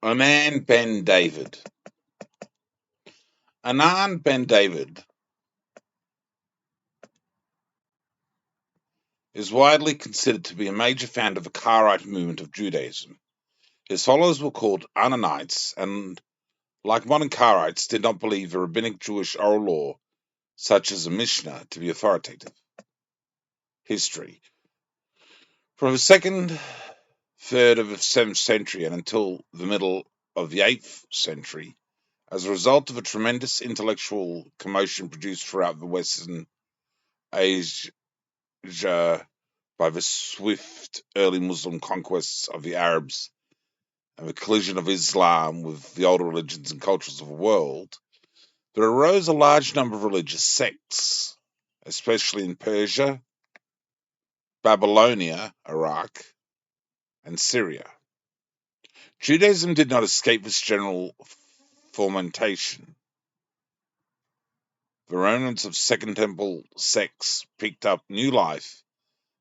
Anan ben David. Anan ben David is widely considered to be a major founder of the Karaite movement of Judaism. His followers were called Ananites and, like modern Karaites, did not believe the rabbinic Jewish oral law, such as a Mishnah, to be authoritative. History. From the second third of the 7th century and until the middle of the 8th century, as a result of a tremendous intellectual commotion produced throughout the Western Asia by the swift early Muslim conquests of the Arabs and the collision of Islam with the older religions and cultures of the world, there arose a large number of religious sects, especially in Persia, Babylonia, Iraq, and Syria. Judaism did not escape this general fermentation. The remnants of Second Temple sects picked up new life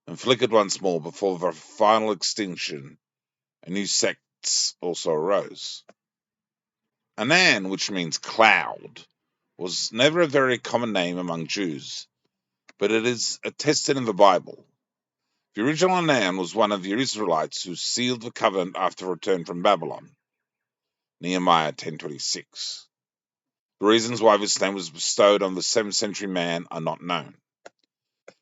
and flickered once more before their final extinction, and new sects also arose. Anan, which means cloud, was never a very common name among Jews, but it is attested in the Bible. The original Anan was one of the Israelites who sealed the covenant after return from Babylon. Nehemiah 10:26. The reasons why this name was bestowed on the 7th century man are not known.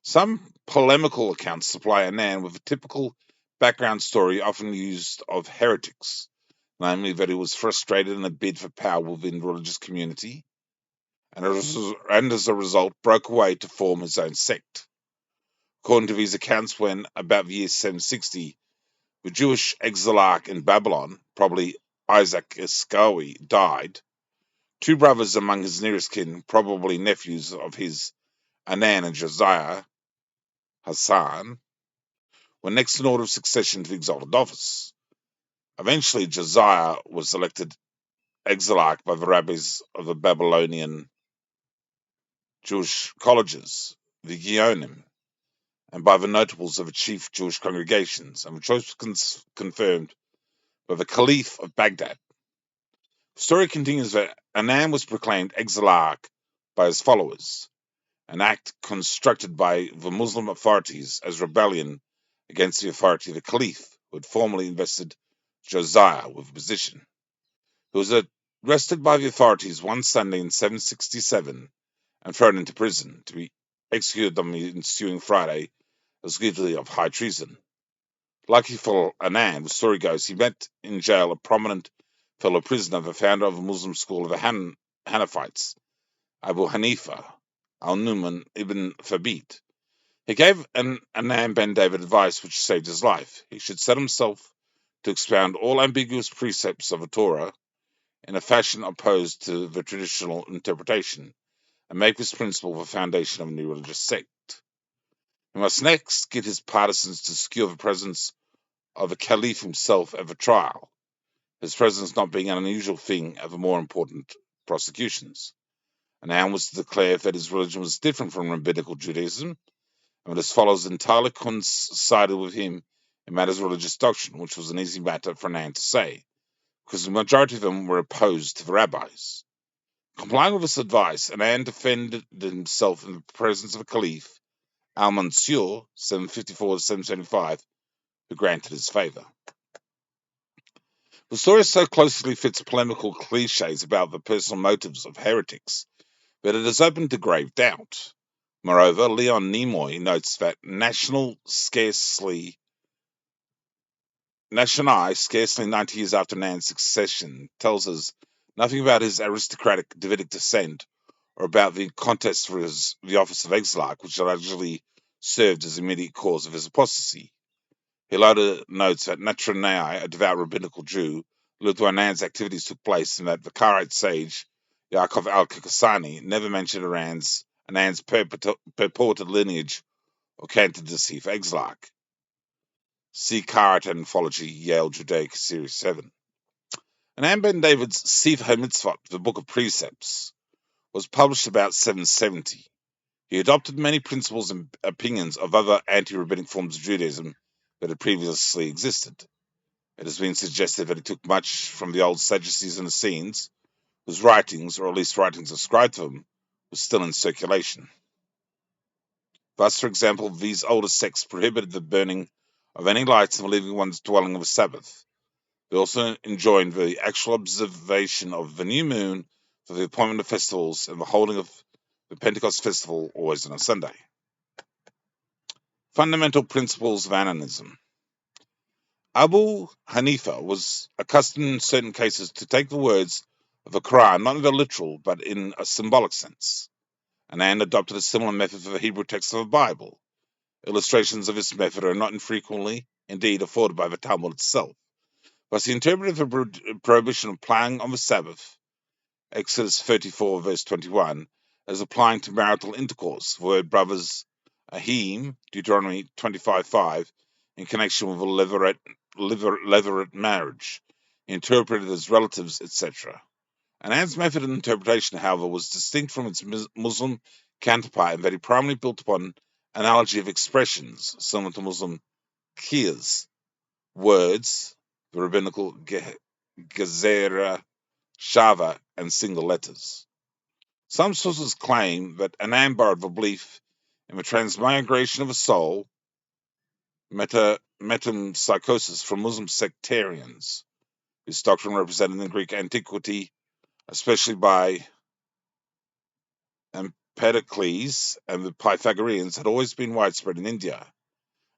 Some polemical accounts supply Anan with a typical background story often used of heretics, namely that he was frustrated in a bid for power within the religious community, and as a result broke away to form his own sect. According to these accounts, when about the year 760, the Jewish exilarch in Babylon, probably Isaac Iscari, died, two brothers among his nearest kin, probably nephews of his, Anan and Josiah, Hassan, were next in order of succession to the exalted office. Eventually, Josiah was elected exilarch by the rabbis of the Babylonian Jewish colleges, the Geonim, and by the notables of the chief Jewish congregations, and the choice was confirmed by the Caliph of Baghdad. The story continues that Anan was proclaimed exilarch by his followers, an act constructed by the Muslim authorities as rebellion against the authority of the Caliph, who had formerly invested Josiah with the position. He was arrested by the authorities one Sunday in 767 and thrown into prison, to be executed on the ensuing Friday as guilty of high treason. Lucky for Anan, the story goes, he met in jail a prominent fellow prisoner, the founder of a Muslim school of the Hanafites, Abu Hanifa, al-Numan ibn Thabit. He gave Anan ben David advice which saved his life. He should set himself to expound all ambiguous precepts of the Torah in a fashion opposed to the traditional interpretation, and make this principle the foundation of a new religious sect. He must next get his partisans to secure the presence of the Caliph himself at the trial, his presence not being an unusual thing at the more important prosecutions. Anan was to declare that his religion was different from rabbinical Judaism, and that his followers entirely coincided with him in matters of religious doctrine, which was an easy matter for Anan to say, because the majority of them were opposed to the rabbis. Complying with this advice, Anan defended himself in the presence of the Caliph, Al-Mansur, 754-775, who granted his favor. The story so closely fits polemical cliches about the personal motives of heretics that it is open to grave doubt. Moreover, Leon Nimoy notes that National, scarcely 90 years after Anan's succession, tells us nothing about his aristocratic Davidic descent or about the contest for the office of exilarch, which allegedly served as the immediate cause of his apostasy. He later notes that Nathaniel, a devout rabbinical Jew, lived where Anan's activities took place, and that the Karaite sage, Yaakov al-Kakasani, never mentioned Anan's purported lineage or candidacy for exilarch. See Karaite Anthology, Yale Judaic, Series 7. Anan ben David's Sefer HaMitzvot, the Book of Precepts, was published about 770. He adopted many principles and opinions of other anti-rabbinic forms of Judaism that had previously existed. It has been suggested that he took much from the old Sadducees and Essenes, whose writings, or at least writings ascribed to them, were still in circulation. Thus, for example, these older sects prohibited the burning of any lights in the living one's dwelling of a Sabbath. They also enjoined the actual observation of the new moon for the appointment of festivals and the holding of the Pentecost festival always on a Sunday. Fundamental principles of Ananism. Abu Hanifa was accustomed in certain cases to take the words of the Quran not in the literal but in a symbolic sense. Anan adopted a similar method for the Hebrew text of the Bible. Illustrations of this method are not infrequently, indeed, afforded by the Talmud itself. Thus, he interpreted the prohibition of playing on the Sabbath, Exodus 34, verse 21, as applying to marital intercourse. The word brothers, ahim, Deuteronomy 25:5, in connection with a levirate marriage, interpreted as relatives, etc. Anand's method of interpretation, however, was distinct from its Muslim counterpart in that he primarily built upon analogy of expressions, similar to Muslim qiyas, words, the rabbinical gezerah, shava, and single letters. Some sources claim that Anan borrowed the belief in the transmigration of a soul, metempsychosis, from Muslim sectarians. This doctrine represented in Greek antiquity, especially by Empedocles and the Pythagoreans, had always been widespread in India.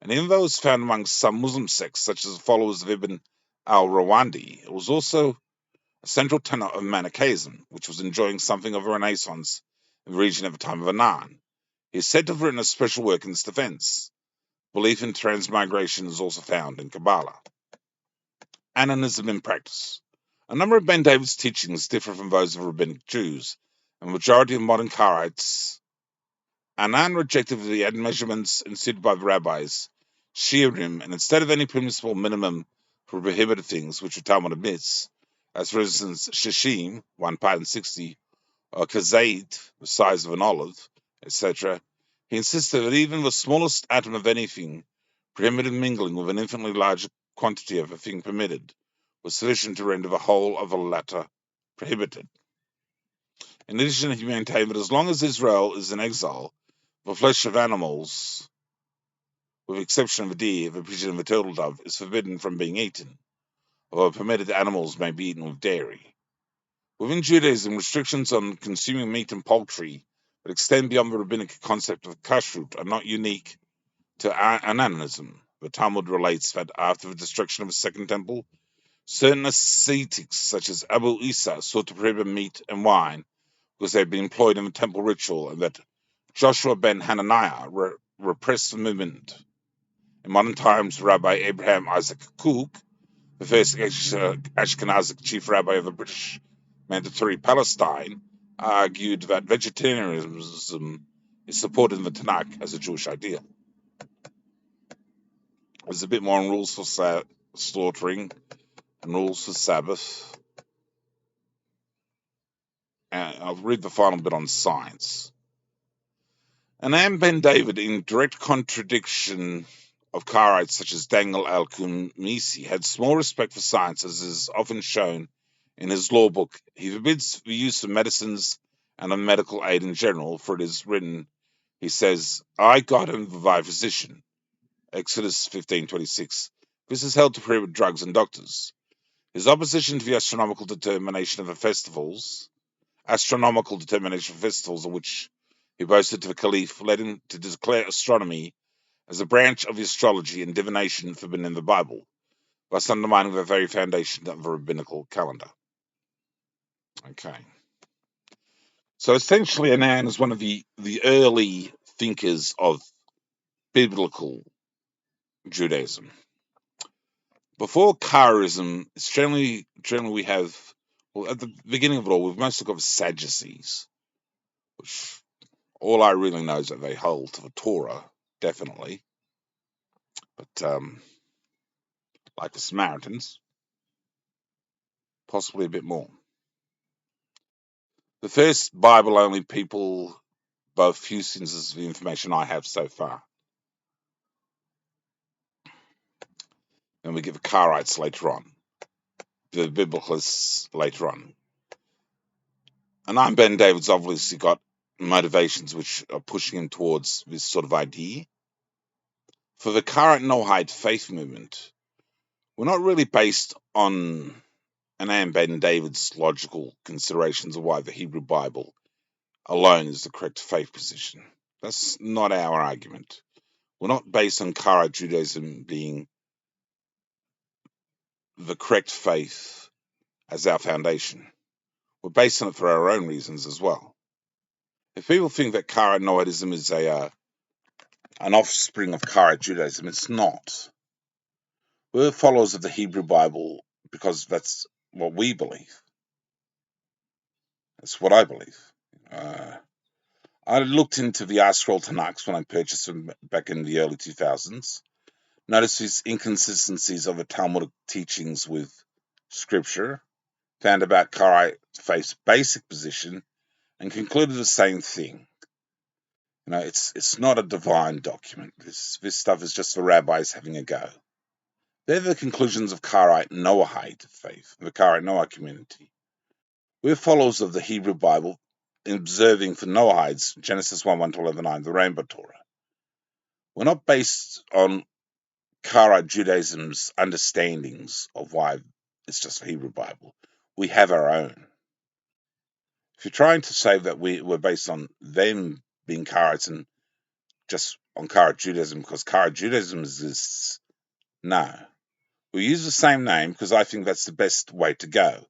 And even though it was found among some Muslim sects, such as the followers of Ibn al-Rawandi, it was also a central tenet of Manichaeism, which was enjoying something of a renaissance in the region at the time of Anan. He is said to have written a special work in its defense. Belief in transmigration is also found in Kabbalah. Ananism in practice. A number of Ben David's teachings differ from those of rabbinic Jews, and the majority of modern Karaites. Anan rejected the measurements instituted by the rabbis, shiurim, and instead of any permissible minimum for prohibited things, which the Talmud admits, as for instance shishim, 1 part in 60, or kazait, the size of an olive, etc., he insisted that even the smallest atom of anything, prohibited mingling with an infinitely larger quantity of a thing permitted, was sufficient to render the whole of the latter prohibited. In addition, he maintained that as long as Israel is in exile, the flesh of animals, with the exception of a deer, the pigeon, and the turtle dove, is forbidden from being eaten, although permitted animals may be eaten with dairy. Within Judaism, restrictions on consuming meat and poultry that extend beyond the rabbinic concept of kashrut are not unique to Ananism. The Talmud relates that after the destruction of the Second Temple, certain ascetics, such as Abu Isa, sought to prohibit meat and wine because they had been employed in the temple ritual, and that Joshua ben Hananiah repressed the movement. In modern times, Rabbi Abraham Isaac Kook, the first Ashkenazic chief rabbi of the British Mandatory Palestine, argued that vegetarianism is supported in the Tanakh as a Jewish ideal. There's a bit more on rules for slaughtering and rules for Sabbath. And I'll read the final bit on science. Anan ben David, in direct contradiction of Karaites such as Daniel al-Kumisi, had small respect for science, as is often shown in his law book. He forbids the use of medicines and of medical aid in general, for it is written, he says, I, God, am thy physician. Exodus 15:26. This is held to prohibit drugs and doctors. His opposition to the astronomical determination of festivals, of which he boasted to the Caliph, led him to declare astronomy as a branch of astrology and divination forbidden in the Bible, thus undermining the very foundation of the rabbinical calendar. Okay. So essentially, Anan is one of the early thinkers of biblical Judaism. Before Karaism, it's generally we have, well, at the beginning of it all, we've mostly got the Sadducees, which all I really know is that they hold to the Torah, definitely, but like the Samaritans, possibly a bit more. The first Bible-only people, both few instances of the information I have so far. and we get the Karaites later on, the Biblicalists later on. And Ben David's obviously got motivations which are pushing him towards this sort of idea. For the Karaite Noahide faith movement, we're not really based on Anan Ben David's logical considerations of why the Hebrew Bible alone is the correct faith position. That's not our argument. We're not based on Karaite Judaism being the correct faith as our foundation. We're based on it for our own reasons as well. If people think that Karaite Noahidism is an offspring of Karaite Judaism, it's not. We're followers of the Hebrew Bible because that's what we believe. That's what I believe. I looked into the ArtScroll Tanakh when I purchased them back in the early 2000s. Noticed these inconsistencies of the Talmudic teachings with Scripture, found about Karaite faith's basic position, and concluded the same thing. It's not a divine document. This stuff is just the rabbis having a go. They're the conclusions of Karaite Noahide faith, the Karaite Noah community. We're followers of the Hebrew Bible, observing for Noahides Genesis 1:1-11:9, the Rainbow Torah. We're not based on Karaite Judaism's understandings of why it's just the Hebrew Bible. We have our own. If you're trying to say that we're based on them being Karaites and just on Karaite Judaism because Karaite Judaism exists, no. We use the same name because I think that's the best way to go.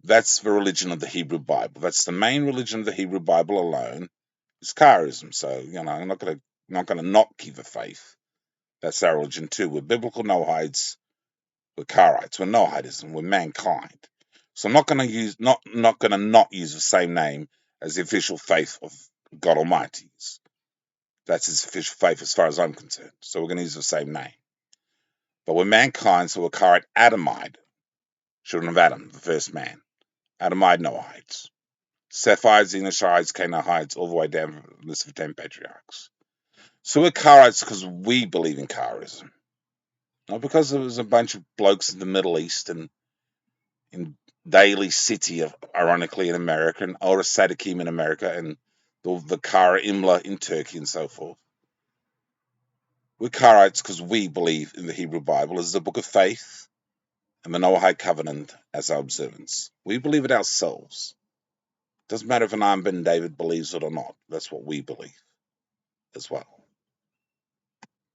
That's the religion of the Hebrew Bible. That's the main religion of the Hebrew Bible alone. It's Karaism. So, I'm not gonna knock either faith. That's our religion too. We're biblical Noahides. We're Karaites. We're Noahidism. We're mankind. So I'm not gonna not use the same name as the official faith of God Almighty. That's his official faith as far as I'm concerned. So we're gonna use the same name. But we're mankind, so we're Karaite Adamite, children of Adam, the first man. Adamite Noahides. Sephides, Enoshides, Canaanites, all the way down the list of 10 patriarchs. So we're Karaites because we believe in Karaism. Not because there was a bunch of blokes in the Middle East and in Daly City, ironically, in America, and Ora Sadakim in America, and the Kara Imla in Turkey and so forth. We're Karaites because we believe in the Hebrew Bible as the book of faith and the Noahide covenant as our observance. We believe it ourselves. Doesn't matter if Anan Ben David believes it or not. That's what we believe as well.